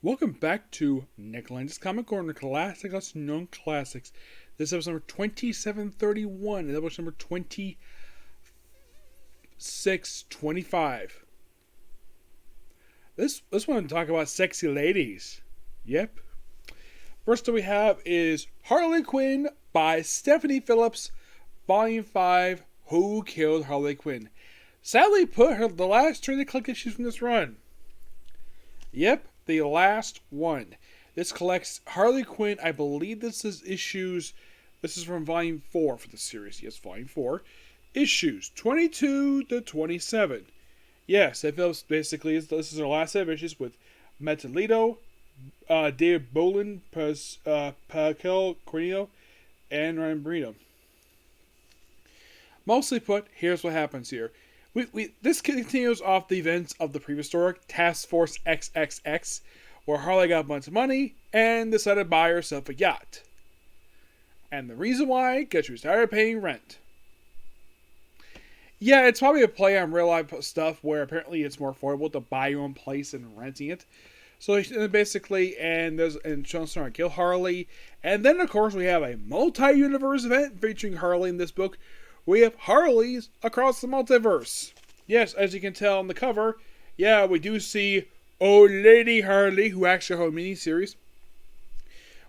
Welcome back to Lenz's Comic Corner, Classic Us Known Classics. This is episode number 2731, and episode number 2625. This one to talk about sexy ladies. Yep. First that we have is Harley Quinn by Stephanie Phillips, Volume 5, Who Killed Harley Quinn? Sadly put her the last three to click issues from this run. Yep. The last one. This collects Harley Quinn. I believe this is from Volume 4 for the series. Yes, Volume 4. Issues 22 to 27. Yes, it feels basically, this is our last set of issues with Metalito, David Bolin, Paquel Corneo, and Ryan Brito. Mostly put, here's what happens here. This continues off the events of the previous story, Task Force XXX, where Harley got a bunch of money and decided to buy herself a yacht. And the reason why, because she started paying rent. Yeah, it's probably a play on real life stuff where apparently it's more affordable to buy your own place than renting it. So basically, and Sean's trying to kill Harley. And then, of course, we have a multi-universe event featuring Harley in this book. We have Harleys across the multiverse. Yes, as you can tell on the cover, yeah, we do see Old Lady Harley, who actually has a miniseries.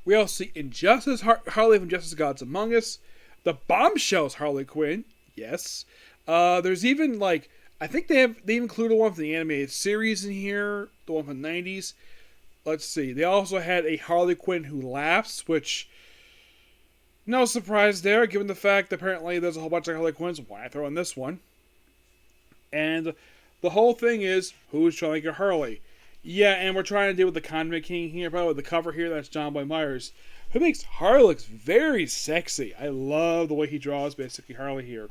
We also see Injustice Harley from Justice Gods Among Us. The Bombshells Harley Quinn. Yes. There's even, I think they included one from the animated series in here. The one from the 90s. Let's see. They also had a Harley Quinn Who Laughs, which... no surprise there, given the fact that apparently there's a whole bunch of Harley Quinns. Why throw in this one? And the whole thing is, who's trying to get Harley? Yeah, and we're trying to deal with the Condiment King here, but with the cover here, that's John Boy Myers, who makes Harley look very sexy. I love the way he draws, basically, Harley here.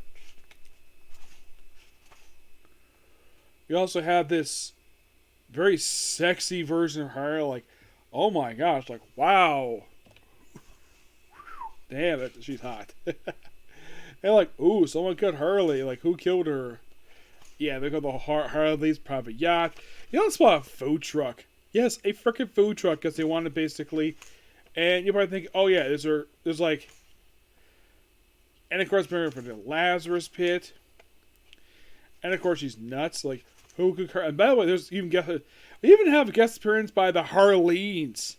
You also have this very sexy version of Harley, oh my gosh, wow. Damn it, she's hot. And ooh, someone killed Harley. Who killed her? Yeah, they got the Harley's private yacht. You know, it's about a food truck. Yes, a freaking food truck, because they wanted basically. And you probably think, oh yeah, there's and of course, remember for the Lazarus Pit. And of course, she's nuts. Who could? And by the way, we even have a guest appearance by the Harleens.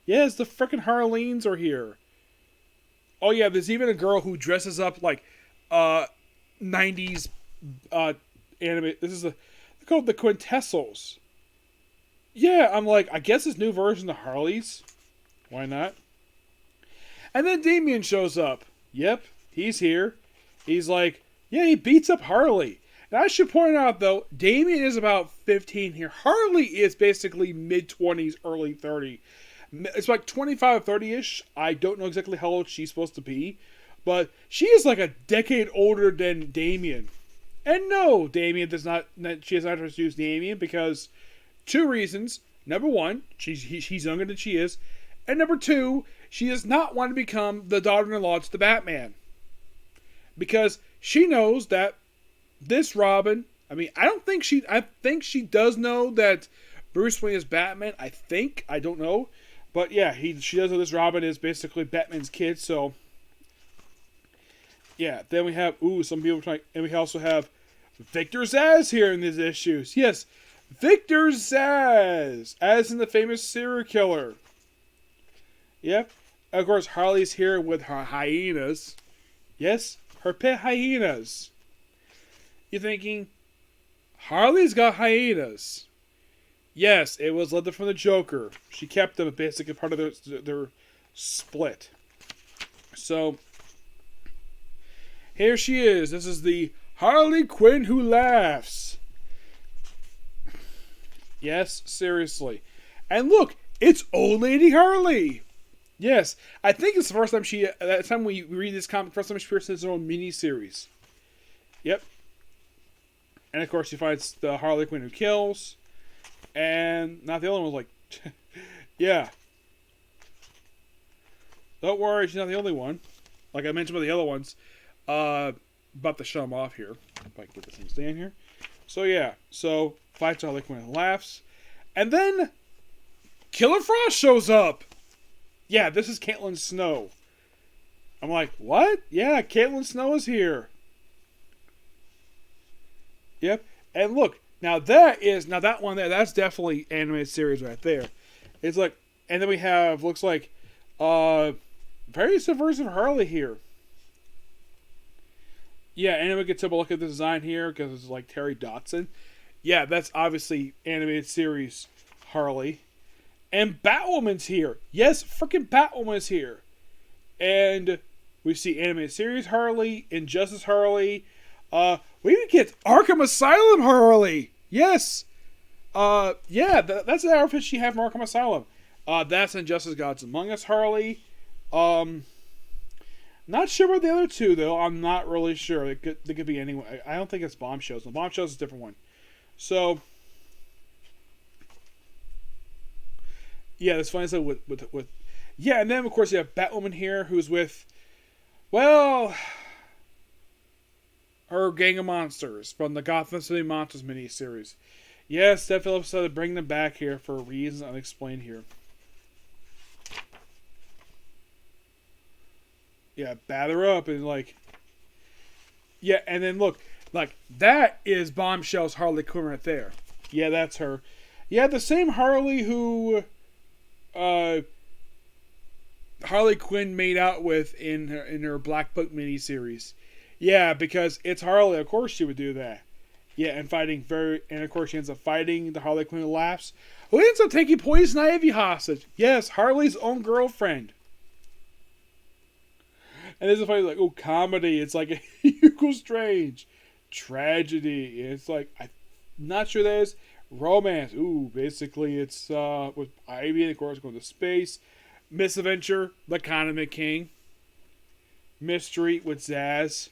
Yes, the freaking Harleens are here. Oh yeah, there's even a girl who dresses up like 90s anime. They're called the Quintessals. Yeah, I'm I guess it's new version of Harley's. Why not? And then Damien shows up. Yep, he's here. He's yeah, he beats up Harley. And I should point out though, Damien is about 15 here. Harley is basically mid-20s, early 30s. It's 25 or 30-ish. I don't know exactly how old she's supposed to be. But she is a decade older than Damien. And no, Damien does not... She has not introduced Damien because... two reasons. Number one, he's younger than she is. And number two, she does not want to become the daughter-in-law to the Batman. Because she knows that this Robin... I think she does know that Bruce Wayne is Batman. I think. I don't know. But yeah, she does know this Robin is basically Batman's kid, so... yeah, then we have, some people trying... and we also have Victor Zsasz here in these issues. Yes, Victor Zsasz! As in the famous serial killer. Yep. Of course, Harley's here with her hyenas. Yes, her pet hyenas. You're thinking, Harley's got hyenas. Yes, it was left from the Joker. She kept them basically part of their split. So, here she is. This is the Harley Quinn Who Laughs. Yes, seriously. And look, it's Old Lady Harley. Yes, I think it's the first time that time we read this comic, first time she appears in her own mini-series. Yep. And of course, she finds the Harley Quinn who kills. And not the other one was yeah. Don't worry, she's not the only one. Like I mentioned with the other ones. About to show them off here. If I can get this thing to stay in here. So yeah, fights Harley Quinn and laughs. And then Killer Frost shows up. Yeah, this is Caitlin Snow. I'm like, what? Yeah, Caitlin Snow is here. Yep. And look, now that one there, that's definitely animated series right there. It's like, and then we have, looks like, very subversive Harley here. Yeah, and then we get to look at the design here because it's like Terry Dodson. Yeah, that's obviously animated series Harley. And Batwoman's here. Yes, freaking Batwoman's here. And we see animated series Harley, Injustice Harley. We even get Arkham Asylum Harley. Yes. Yeah, that's the outfit she had from Arkham Asylum. That's Injustice Gods Among Us Harley. Not sure about the other two, though. I'm not really sure. They could be anyway. I don't think it's Bombshells. No, Bombshells is a different one. So, yeah, that's funny. So with yeah, and then of course you have Batwoman here, who's with, well, her gang of monsters from the Gotham City Monsters miniseries. Yes, Steph Phillips said to bring them back here for reasons unexplained here. Yeah, batter up and like, yeah, and then look, like that is Bombshell's Harley Quinn right there. Yeah, that's her. Yeah, the same Harley who Harley Quinn made out with in her Black Book miniseries. Yeah, because it's Harley. Of course she would do that. Yeah, and of course she ends up fighting the Harley Quinn who laughs, who ends up taking Poison Ivy hostage. Yes, Harley's own girlfriend. And this is funny, like, oh, comedy. It's like Hugo Strange. Tragedy. And it's like, I'm not sure that is. Romance. Ooh, basically it's with Ivy and of course going to space. Misadventure, the Condiment King. Mystery with Zaz.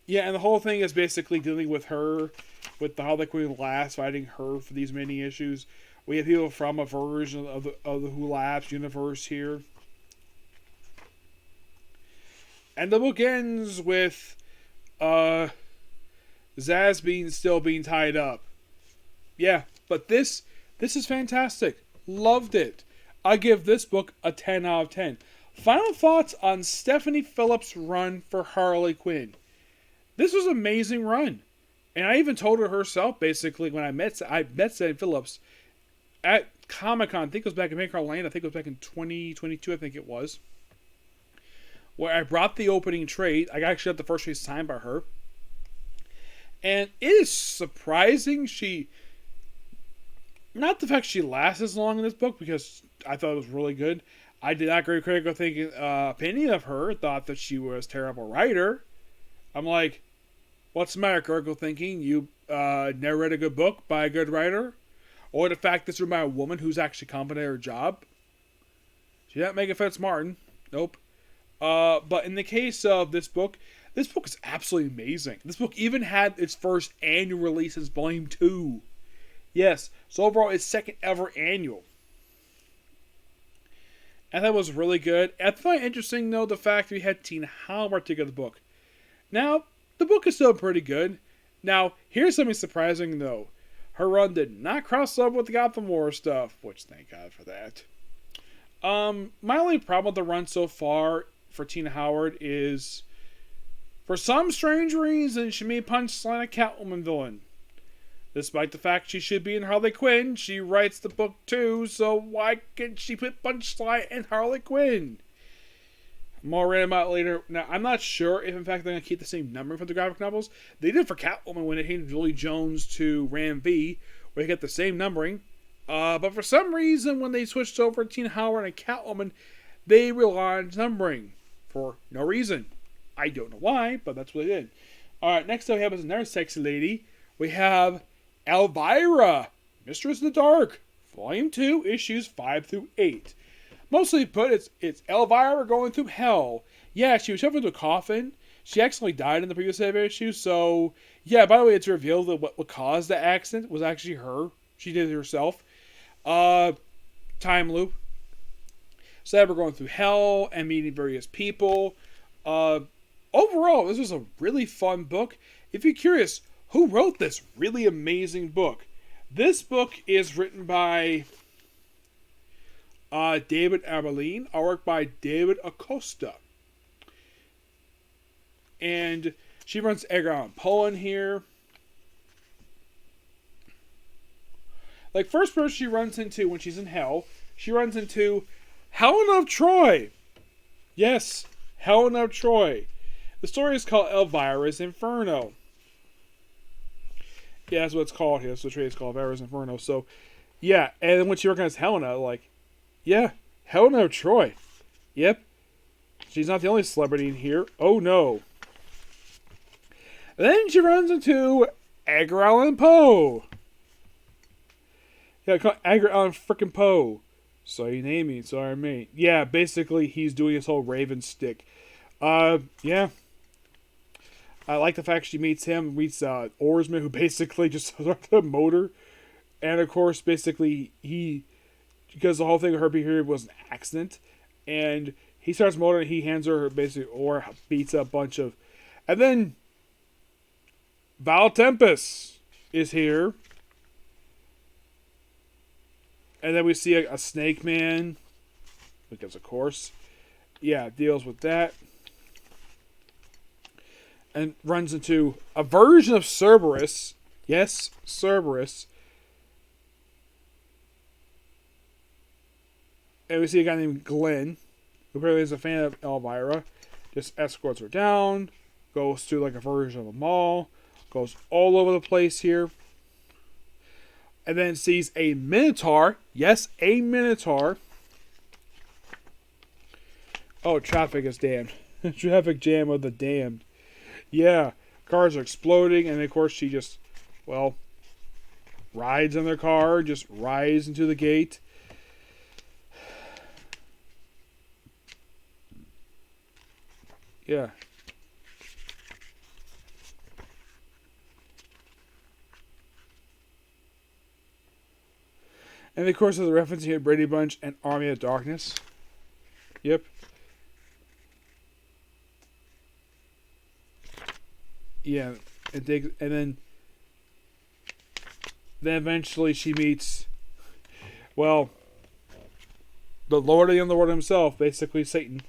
Yeah, and the whole thing is basically dealing with her, with the Harley Quinn last, fighting her for these mini issues. We have people from a version of the Who Laughs universe here. And the book ends with Zaz still being tied up. Yeah, but this is fantastic. Loved it. I give this book a 10 out of 10. Final thoughts on Stephanie Phillips' run for Harley Quinn. This was an amazing run. And I even told her herself, basically, when I met Stephanie Phillips at Comic-Con. I think it was back in Vancouver, Orlando. I think it was back in 2022, I think it was. Where I brought the opening trade. I actually got the first trade signed by her. And it is surprising not the fact she lasts as long in this book, because I thought it was really good. I did not agree with critical opinion of her. Thought that she was a terrible writer. I'm like, what's the matter, critical thinking? You never read a good book by a good writer? Or the fact that it's written by a woman who's actually competent at her job? She didn't make it Fitz Martin. Nope. But in the case of this book is absolutely amazing. This book even had its first annual release as Volume 2. Yes, so overall it's second ever annual. And that was really good. I find it interesting, though, the fact that we had Tina Howard take the book. Now, the book is still pretty good. Now, here's something surprising, though. Her run did not cross over with the Gotham War stuff, which thank God for that. My only problem with the run so far for Tina Howard is, for some strange reason, she made Punchline a Catwoman villain. Despite the fact she should be in Harley Quinn, she writes the book too, so why can't she put Punchline in Harley Quinn? More random out later. Now, I'm not sure if in fact they're going to keep the same numbering for the graphic novels. They did for Catwoman when it came from Julie Jones to Ram V, where they get the same numbering. But for some reason, when they switched over to Tina Howard and Catwoman, they relied on numbering. For no reason. I don't know why, but that's what they did. Alright, next up we have another sexy lady. We have Elvira, Mistress of the Dark, Volume 2, Issues 5 through 8. Mostly put, it's Elvira going through hell. Yeah, she was shoved into a coffin. She accidentally died in the previous set of issues, so... Yeah, by the way, it's revealed that what caused the accident was actually her. She did it herself. Time loop. So we're going through hell and meeting various people. Overall, this was a really fun book. If you're curious, who wrote this really amazing book? This book is written by David Aberline, artwork by David Acosta. And she runs Edgar Allan Poe in here. Like, first person she runs into when she's in hell, she runs into Helen of Troy. Yes, Helen of Troy. The story is called Elvira's Inferno. Yeah, that's what it's called here. That's what the trade is called, Elvira's Inferno. So, yeah, and then when she recognizes Helena, like, yeah, Helena of Troy. Yep. She's not the only celebrity in here. Oh, no. And then she runs into Edgar Allan Poe. Yeah, call Edgar Allan frickin' Poe. So you name me, so I me. Yeah, basically he's doing his whole Raven stick. Yeah. I like the fact she meets Oarsman, who basically just started a motor. And of course, basically because the whole thing of her being here was an accident. And he starts motoring, he hands her basically oar, beats a bunch of... And then Val Tempest is here. And then we see a snake man. Because, of course. Yeah, deals with that. And runs into a version of Cerberus. Yes, Cerberus. And we see a guy named Glenn, who apparently is a fan of Elvira. Just escorts her down. Goes to like a version of a mall. Goes all over the place here. And then sees a Minotaur. Yes, a Minotaur. Oh, traffic is damned. Traffic jam of the damned. Yeah, cars are exploding. And of course she just, well, rides in their car. Just rides into the gate. Yeah. And of course, there's a reference here, Brady Bunch and Army of Darkness. Yep. Yeah, and then eventually she meets, well, the Lord of the Underworld himself, basically Satan,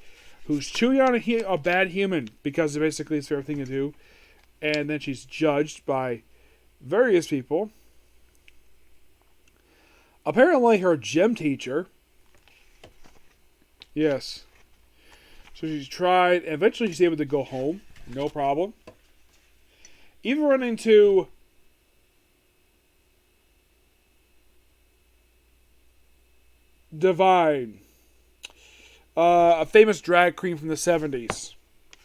who's chewing on a bad human because it basically is a fair thing to do. And then she's judged by various people. Apparently her gym teacher. Yes. So she's tried, and eventually she's able to go home. No problem. Even run into Divine. A famous drag queen from the 70s.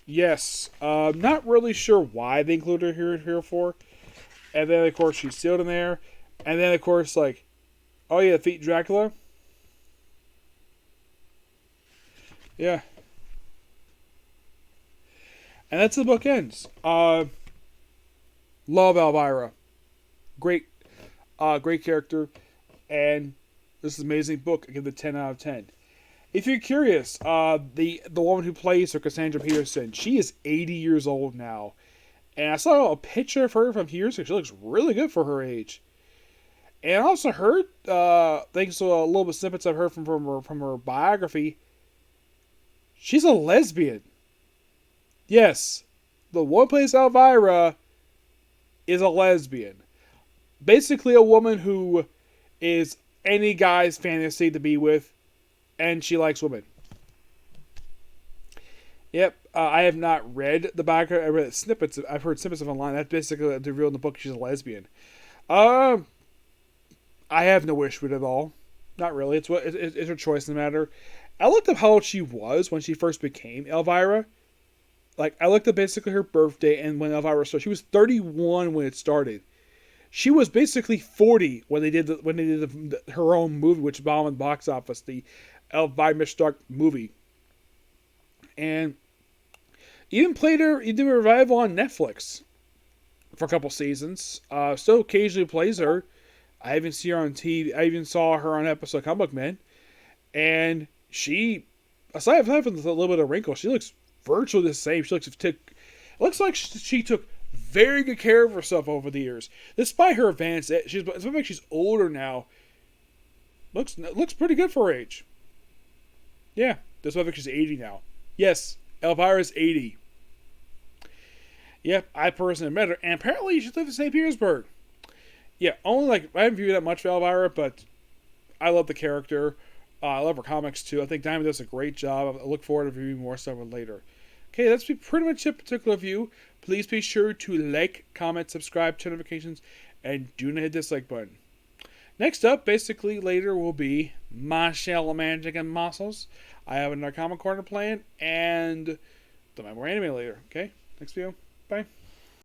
Yes. Not really sure why they included her here for. And then, of course, she's sealed in there. And then, of course, like, oh yeah, Defeat Dracula. Yeah. And that's the book ends. Love Elvira. Great character. And this is an amazing book. I give it a 10 out of 10. If you're curious, the woman who plays her, Cassandra Peterson, she is 80 years old now. And I saw a picture of her from years ago. She looks really good for her age. And I also heard, thanks to a little bit snippets I've heard from her biography, she's a lesbian. Yes, the one who plays Elvira is a lesbian. Basically a woman who is any guy's fantasy to be with, and she likes women. Yep, I have not read the biography. I read snippets. I've heard snippets of online. That's basically revealed in the book she's a lesbian. I have no issue with it at all. Not really. It's her choice in the matter. I looked up how old she was when she first became Elvira. Like, I looked at basically her birthday and when Elvira started. She was 31 when it started. She was basically 40 when they did her own movie, which bombed the box office, the Elvira Mistress movie. And even did a revival on Netflix for a couple seasons. Still occasionally plays her. I even see her on TV. I even saw her on an episode of Comic Book Men. And she, aside from a little bit of wrinkle, she looks virtually the same. She looks like she took very good care of herself over the years. Despite her advanced, she's older now. Looks pretty good for her age. Yeah, this motherfucker is 80 now. Yes, Elvira's 80. Yep, I personally met her, and apparently she lives in St. Petersburg. Yeah, only like I haven't viewed that much of Elvira, but I love the character. I love her comics too. I think Diamond does a great job. I look forward to reviewing more stuff later. Okay, that's pretty much it. Particular view. Please be sure to like, comment, subscribe, turn notifications, and do not hit the dislike button. Next up, basically later will be Martial Magic and Muscles. I have another comic corner planned, and the more anime later. Okay, next video. Bye.